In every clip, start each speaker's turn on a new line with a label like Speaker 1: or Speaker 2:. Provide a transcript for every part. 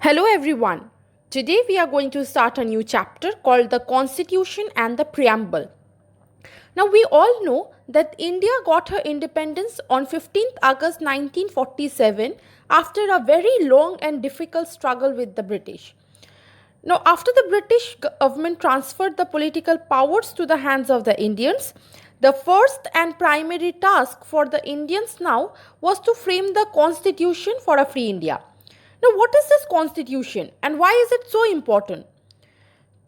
Speaker 1: Hello everyone. Today we are going to start a new chapter called the Constitution and the Preamble. Now we all know that India got her independence on 15th August 1947 after a very long and difficult struggle with the British. Now after the British government transferred the political powers to the hands of the Indians, the first and primary task for the Indians now was to frame the constitution for a free India. Now, what is this constitution and why is it so important?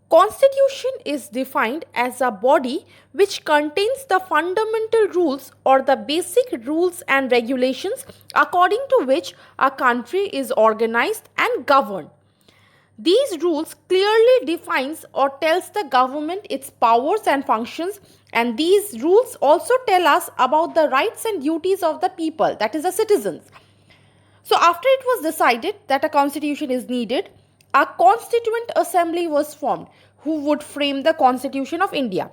Speaker 1: Constitution is defined as a body which contains the fundamental rules or the basic rules and regulations according to which a country is organized and governed. These rules clearly defines or tells the government its powers and functions, and these rules also tell us about the rights and duties of the people, that is the citizens. So after it was decided that a constitution is needed, a constituent assembly was formed who would frame the constitution of India.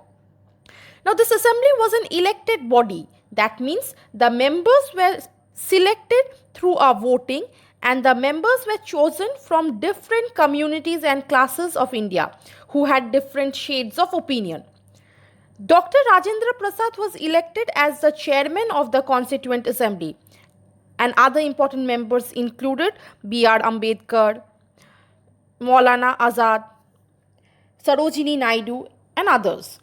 Speaker 1: Now this assembly was an elected body. That means the members were selected through a voting and the members were chosen from different communities and classes of India who had different shades of opinion. Dr. Rajendra Prasad was elected as the chairman of the Constituent Assembly. And other important members included B.R. Ambedkar, Maulana Azad, Sarojini Naidu, and others.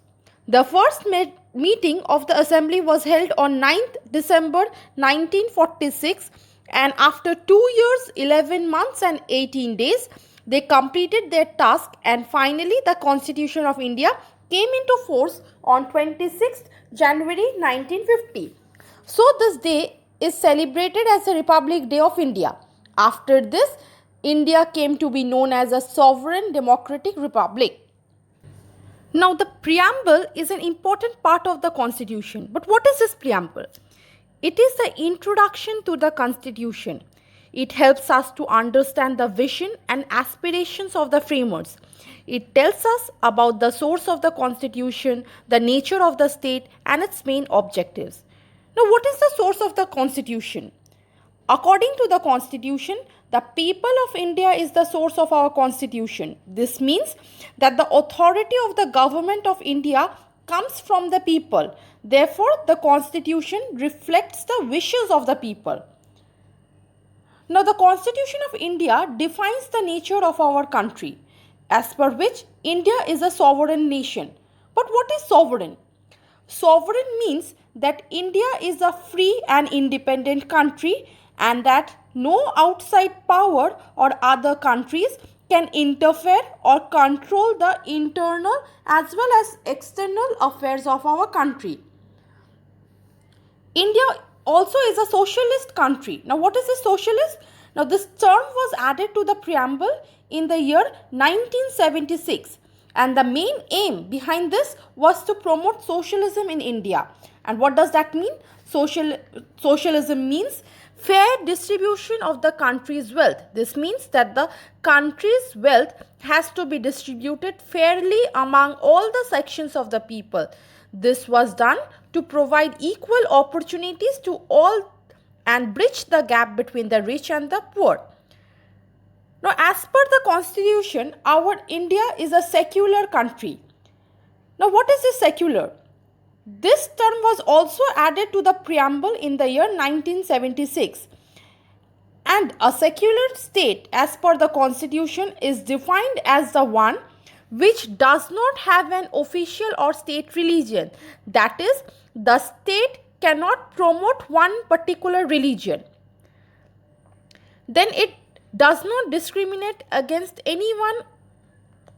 Speaker 1: The first meeting of the assembly was held on 9th December 1946, and after 2 years, 11 months, and 18 days, they completed their task, and finally, the Constitution of India came into force on 26th January 1950. So, this day is celebrated as the Republic Day of India. After this, India came to be known as a sovereign democratic republic. Now, the preamble is an important part of the Constitution. But what is this preamble? It is the introduction to the Constitution. It helps us to understand the vision and aspirations of the framers. It tells us about the source of the Constitution, the nature of the state, and its main objectives. Now, what is the source of the Constitution? According to the Constitution, the people of India is the source of our Constitution. This means that the authority of the government of India comes from the people. Therefore, the Constitution reflects the wishes of the people. Now, the Constitution of India defines the nature of our country, as per which India is a sovereign nation. But what is sovereign? Sovereign means that India is a free and independent country and that no outside power or other countries can interfere or control the internal as well as external affairs of our country. India also is a socialist country. Now, what is a socialist? Now, this term was added to the preamble in the year 1976. And the main aim behind this was to promote socialism in India. And what does that mean? Socialism means fair distribution of the country's wealth. This means that the country's wealth has to be distributed fairly among all the sections of the people. This was done to provide equal opportunities to all and bridge the gap between the rich and the poor. Now, as per the Constitution, our India is a secular country. Now, what is this secular? This term was also added to the preamble in the year 1976. And a secular state, as per the Constitution, is defined as the one which does not have an official or state religion. That is, the state cannot promote one particular religion. Then it does not discriminate against anyone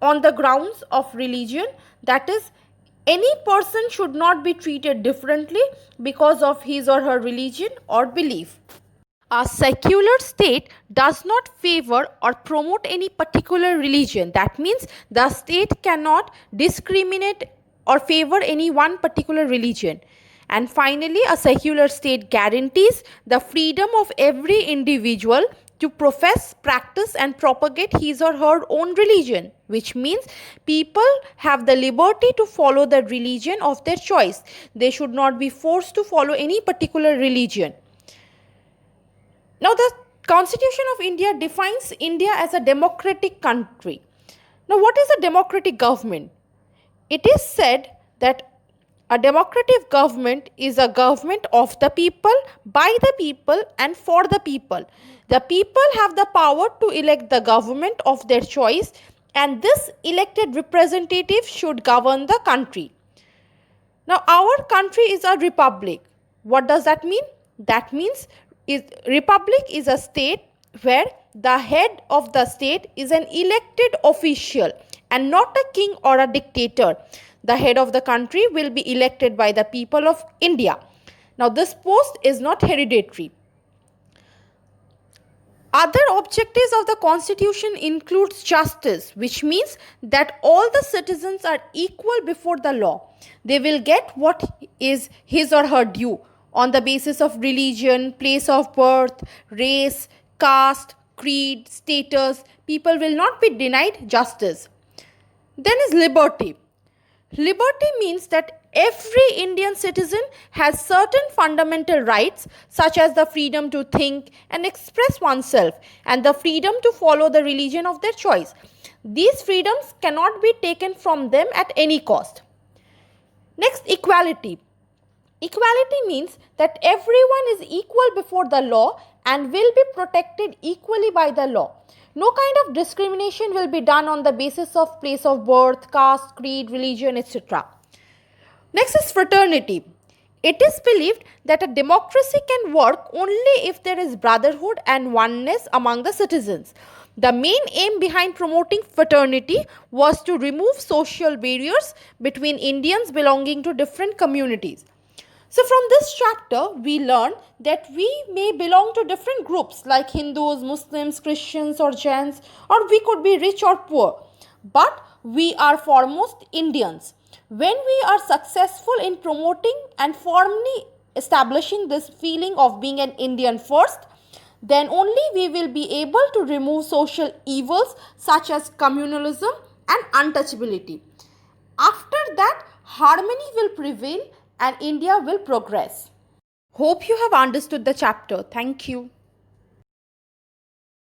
Speaker 1: on the grounds of religion. That is, any person should not be treated differently because of his or her religion or belief. A secular state does not favor or promote any particular religion. That means the state cannot discriminate or favor any one particular religion. And finally, a secular state guarantees the freedom of every individual to profess, practice and propagate his or her own religion, which means people have the liberty to follow the religion of their choice. They should not be forced to follow any particular religion. Now, the Constitution of India defines India as a democratic country. Now, what is a democratic government? It is said that a democratic government is a government of the people, by the people, and for the people. The people have the power to elect the government of their choice, and this elected representative should govern the country. Now, our country is a republic. What does that mean? That means republic is a state where the head of the state is an elected official and not a king or a dictator. The head of the country will be elected by the people of India. Now, this post is not hereditary. Other objectives of the constitution includes justice, which means that all the citizens are equal before the law. They will get what is his or her due on the basis of religion, place of birth, race, caste, creed, status. People will not be denied justice. Then is liberty. Liberty means that every Indian citizen has certain fundamental rights such as the freedom to think and express oneself and the freedom to follow the religion of their choice. These freedoms cannot be taken from them at any cost. Next, equality. Equality means that everyone is equal before the law and will be protected equally by the law. No kind of discrimination will be done on the basis of place of birth, caste, creed, religion, etc. Next is fraternity. It is believed that a democracy can work only if there is brotherhood and oneness among the citizens. The main aim behind promoting fraternity was to remove social barriers between Indians belonging to different communities. So from this chapter, we learn that we may belong to different groups like Hindus, Muslims, Christians or Jains, or we could be rich or poor. But we are foremost Indians. When we are successful in promoting and firmly establishing this feeling of being an Indian first, then only we will be able to remove social evils such as communalism and untouchability. After that, harmony will prevail and India will progress. Hope you have understood the chapter. Thank you.